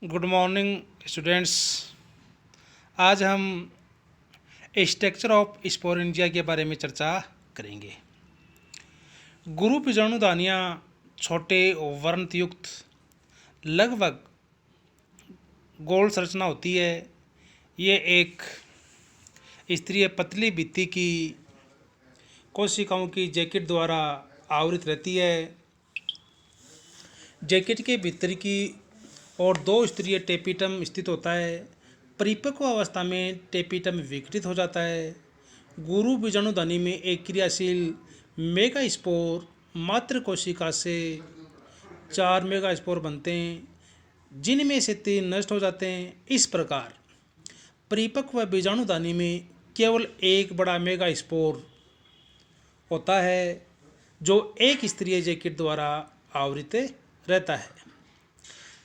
Good morning students. आज हम structure of sporangia के बारे में चर्चा करेंगे। गुरु बीजाणुदानियाँ छोटे वर्णयुक्त लगभग गोल संरचना होती है। ये एक स्तरीय पतली भित्ति की कोशिकाओं की जैकेट द्वारा आवृत रहती है। जैकेट के भीतर की और दो स्तरीय टेपिटम स्थित होता है। परिपक्व अवस्था में टेपिटम विघटित हो जाता है। गुरु बीजाणुदानी में एक क्रियाशील मेगास्पोर मात्र कोशिका से 4 मेगास्पोर बनते हैं, जिनमें से 3 नष्ट हो जाते हैं। इस प्रकार परिपक्व बीजाणुदानी में केवल एक बड़ा मेगास्पोर होता है जो एक स्तरीय जैकेट द्वारा आवृत रहता है।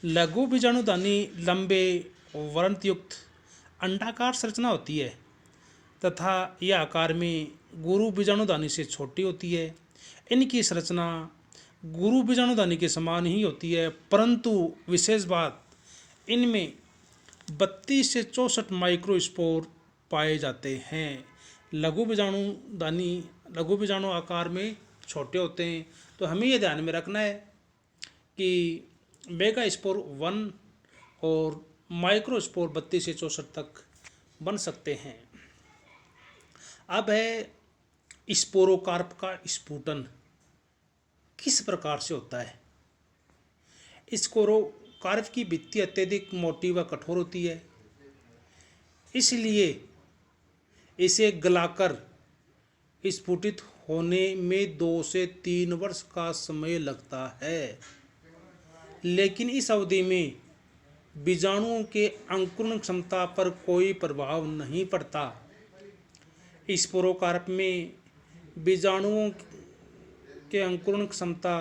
लघु बीजाणुदानी लंबे वर्णयुक्त अंडाकार संरचना होती है तथा यह आकार में गुरु बीजाणुदानी से छोटी होती है। इनकी संरचना गुरु बीजाणुदानी के समान ही होती है, परंतु विशेष बात इनमें 32 से 64 माइक्रोस्पोर पाए जाते हैं। लघु बीजाणु आकार में छोटे होते हैं। तो हमें यह ध्यान में रखना है कि मेगास्पोर 1 और माइक्रोस्पोर 32 से 64 तक बन सकते हैं। अब है स्पोरोकार्प का स्फुटन किस प्रकार से होता है। स्पोरोकार्प की भित्ति अत्यधिक मोटी व कठोर होती है, इसलिए इसे गलाकर स्फुटित होने में 2 से 3 वर्ष का समय लगता है। लेकिन इस अवधि में बीजाणुओं के अंकुरण क्षमता पर कोई प्रभाव नहीं पड़ता। स्पोरोकार्प में बीजाणुओं के अंकुरण क्षमता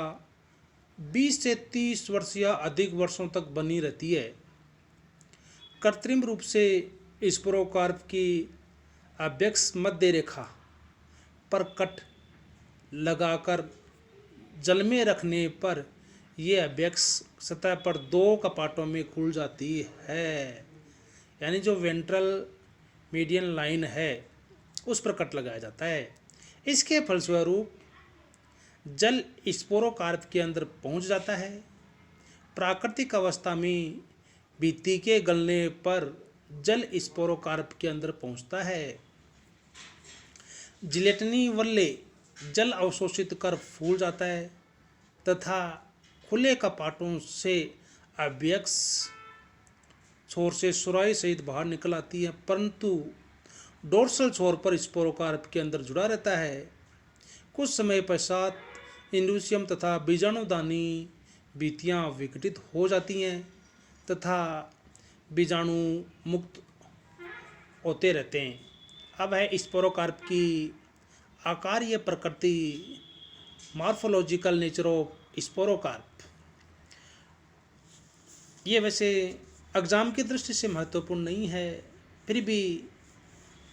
20 से 30 वर्ष या अधिक वर्षों तक बनी रहती है। कृत्रिम रूप से स्पोरोकार्प की अभ्यक्ष मध्य रेखा पर कट लगाकर जल में रखने पर यह अभ्यक्ष सतह पर 2 कपाटों में खुल जाती है, यानी जो वेंट्रल मीडियन लाइन है उस पर कट लगाया जाता है। इसके फलस्वरूप जल स्पोरोकार्प के अंदर पहुंच जाता है। प्राकृतिक अवस्था में भित्ति के गलने पर जल स्पोरोकार्प के अंदर पहुंचता है। जिलेटिनी वल्ले जल अवशोषित कर फूल जाता है तथा खुले कपाटों से अभ्यक्ष छोर से सुराही सहित बाहर निकल आती है, परंतु डोर्सल छोर पर स्पोरोकार्प के अंदर जुड़ा रहता है। कुछ समय पश्चात इंडुसियम तथा बीजाणुदानी भित्तियाँ विघटित हो जाती हैं तथा बीजाणु मुक्त होते रहते हैं। अब है स्पोरोकार्प की आकारीय प्रकृति, मॉर्फोलॉजिकल नेचर ऑफ स्पोरोकार्प। ये वैसे एग्ज़ाम की दृष्टि से महत्वपूर्ण नहीं है, फिर भी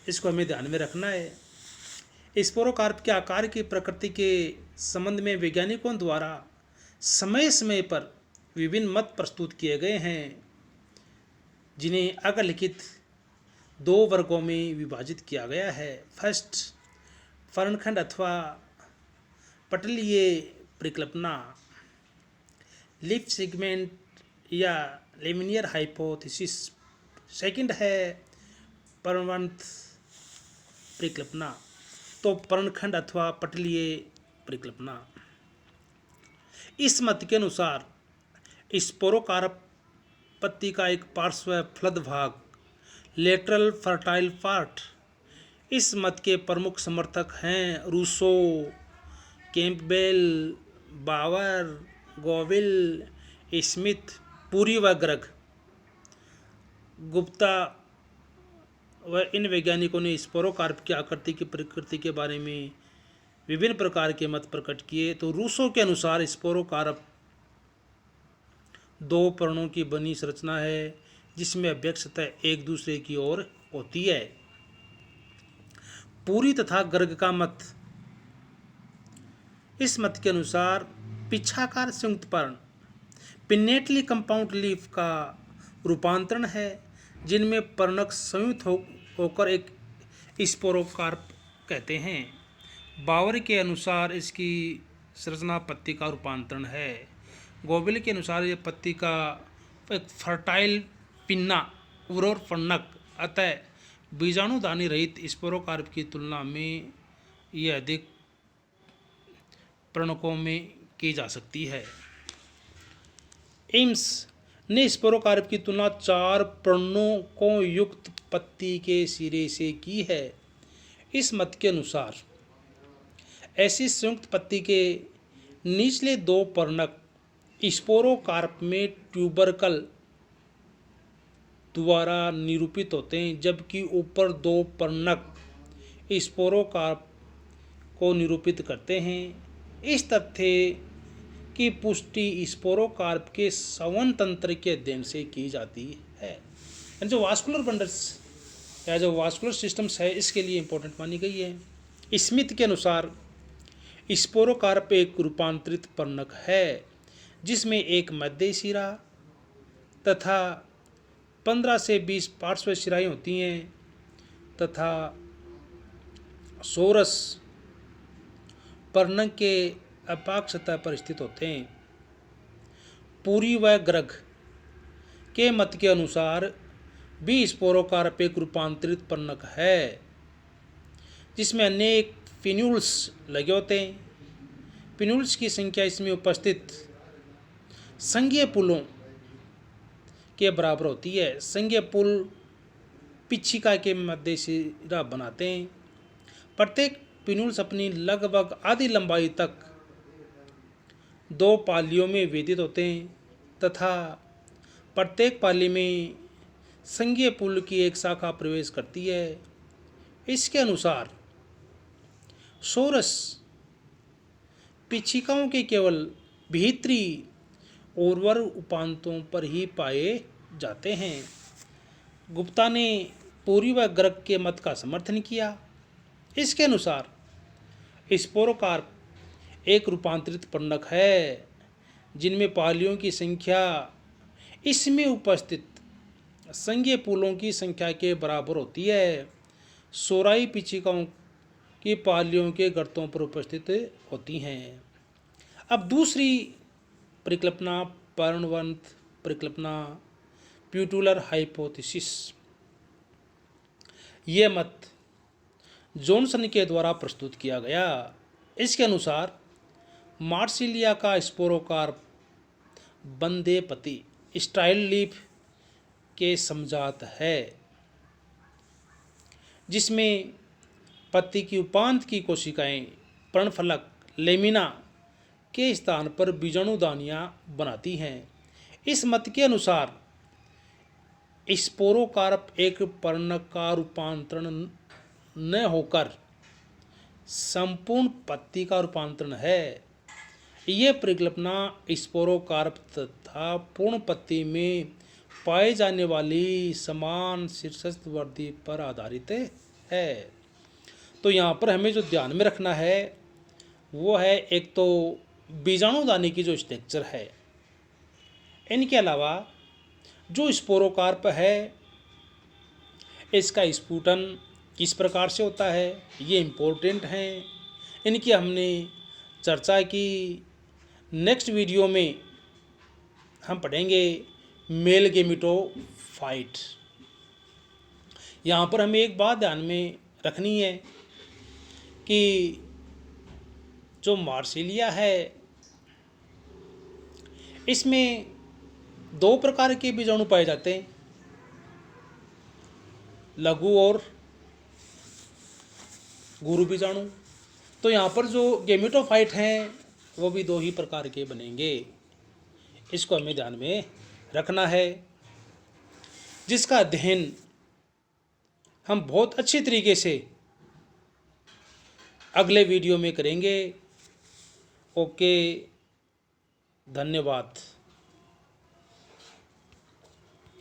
इसको हमें ध्यान में रखना है। स्पोरोकार्प के आकार की प्रकृति के संबंध में वैज्ञानिकों द्वारा समय समय पर विभिन्न मत प्रस्तुत किए गए हैं, जिन्हें अग्रलिखित 2 वर्गों में विभाजित किया गया है। फर्स्ट, फर्नखंड अथवा पटलीय परिकल्पना, लिप सेगमेंट या लेमिनियर हाइपोथेसिस। सेकंड है पर्णवंत परिकल्पना, तो पर्णखंड अथवा पटलीय परिकल्पना। इस मत के अनुसार स्पोरोकार्प पत्ती का एक पार्श्व फलद भाग, लेटरल फर्टाइल पार्ट। इस मत के प्रमुख समर्थक हैं रूसो, कैंपबेल, बावर, गोविल, स्मिथ, पुरी व ग्रग। गुप्ता व इन वैज्ञानिकों ने स्पोरोकार्प की आकृति की प्रकृति के बारे में विभिन्न प्रकार के मत प्रकट किए। तो रूसो के अनुसार स्पोरोकार्प 2 पर्णों की बनी संरचना है, जिसमें अभ्यक्ष सतह एक दूसरे की ओर होती है। पुरी तथा गर्ग का मत, इस मत के अनुसार पिच्छाकार संयुक्त पर्ण पिन्नेटली कंपाउंड लीफ का रूपांतरण है जिनमें पर्णक संयुक्त होकर एक स्पोरोकार्प कहते हैं। बावर के अनुसार इसकी संरचना पत्ती का रूपांतरण है। गोबिल के अनुसार यह पत्ती का एक फर्टाइल पिन्ना उरोर पर्णक, अतः बीजाणुदानी रहित स्पोरोकार्प की तुलना में यह अधिक पर्णकों में की जा सकती है। एम्स ने स्पोरोकार्प की तुलना 4 पर्णकों युक्त पत्ती के सिरे से की है। इस मत के अनुसार ऐसी संयुक्त पत्ती के निचले 2 पर्णक स्पोरोकार्प में ट्यूबरकल द्वारा निरूपित होते हैं, जबकि ऊपर 2 पर्णक स्पोरोकार्प को निरूपित करते हैं। इस तथ्य की पुष्टि स्पोरोकार्प के संवहन तंत्र के अध्ययन से की जाती है। जो वास्कुलर बंडल्स या जो वास्कुलर सिस्टम्स है इसके लिए इंपॉर्टेंट मानी गई है। स्मिथ के अनुसार स्पोरोकार्प एक रूपांतरित पर्णक है जिसमें एक मध्य शिरा तथा 15 से 20 पार्श्व शिराएं होती हैं तथा सोरस पर्णक के अपाक सतह पर स्थित होते हैं। पुरी व ग्रग के मत के अनुसार भी स्पोरोकार्प एक रूपांतरित पर्णक है जिसमें अनेक पिन्यूल्स लगे होते हैं। पिन्यूल्स की संख्या इसमें उपस्थित संघीय पुलों के बराबर होती है। संघीय पुल पिच्छिका के मध्य शिरा बनाते हैं। प्रत्येक पिन्यूल्स अपनी लगभग आधी लंबाई तक 2 पालियों में विभाजित होते हैं तथा प्रत्येक पाली में संघीय पुल की एक शाखा प्रवेश करती है। इसके अनुसार सोरस पिच्छिकाओं के केवल भीतरी उर्वर उपांतों पर ही पाए जाते हैं। गुप्ता ने पुरी व ग्रग के मत का समर्थन किया। इसके अनुसार स्पोरोकार्प एक रूपांतरित पर्णक है जिनमें पालियों की संख्या इसमें उपस्थित संघीय पुलों की संख्या के बराबर होती है। सोराई पिच्छिकाओं की पालियों के गर्तों पर उपस्थित होती हैं। अब दूसरी परिकल्पना पर्णवंत परिकल्पना प्यूटुलर हाइपोथेसिस। यह मत जॉनसन के द्वारा प्रस्तुत किया गया। इसके अनुसार मार्सिलिया का स्पोरोकार्प बंदे पत्ती स्टाइल लीफ के समजात है जिसमें पत्ती की उपांत की कोशिकाएं पर्णफलक लेमिना के स्थान पर बीजाणुदानियां बनाती हैं। इस मत के अनुसार स्पोरोकार्प एक पर्णक का रूपांतरण न होकर संपूर्ण पत्ती का रूपांतरण है। यह परिकल्पना स्पोरोकार्प तथा पूर्ण पत्ती में पाए जाने वाली समान शीर्षस्थ वृद्धि पर आधारित है। तो यहाँ पर हमें जो ध्यान में रखना है वो है एक तो बीजाणुदानी की जो स्ट्रक्चर है, इनके अलावा जो स्पोरोकार्प है इसका स्फुटन किस प्रकार से होता है, ये इम्पोर्टेंट हैं। इनकी हमने चर्चा की। नेक्स्ट वीडियो में हम पढ़ेंगे मेल गेमिटोफाइट। यहाँ पर हमें एक बात ध्यान में रखनी है कि जो मार्सिलिया है इसमें 2 प्रकार के बीजाणु पाए जाते हैं, लघु और गुरु बीजाणु। तो यहाँ पर जो गेमिटोफाइट हैं वो भी 2 ही प्रकार के बनेंगे। इसको हमें ध्यान में रखना है, जिसका अध्ययन हम बहुत अच्छी तरीके से अगले वीडियो में करेंगे। ओके, धन्यवाद।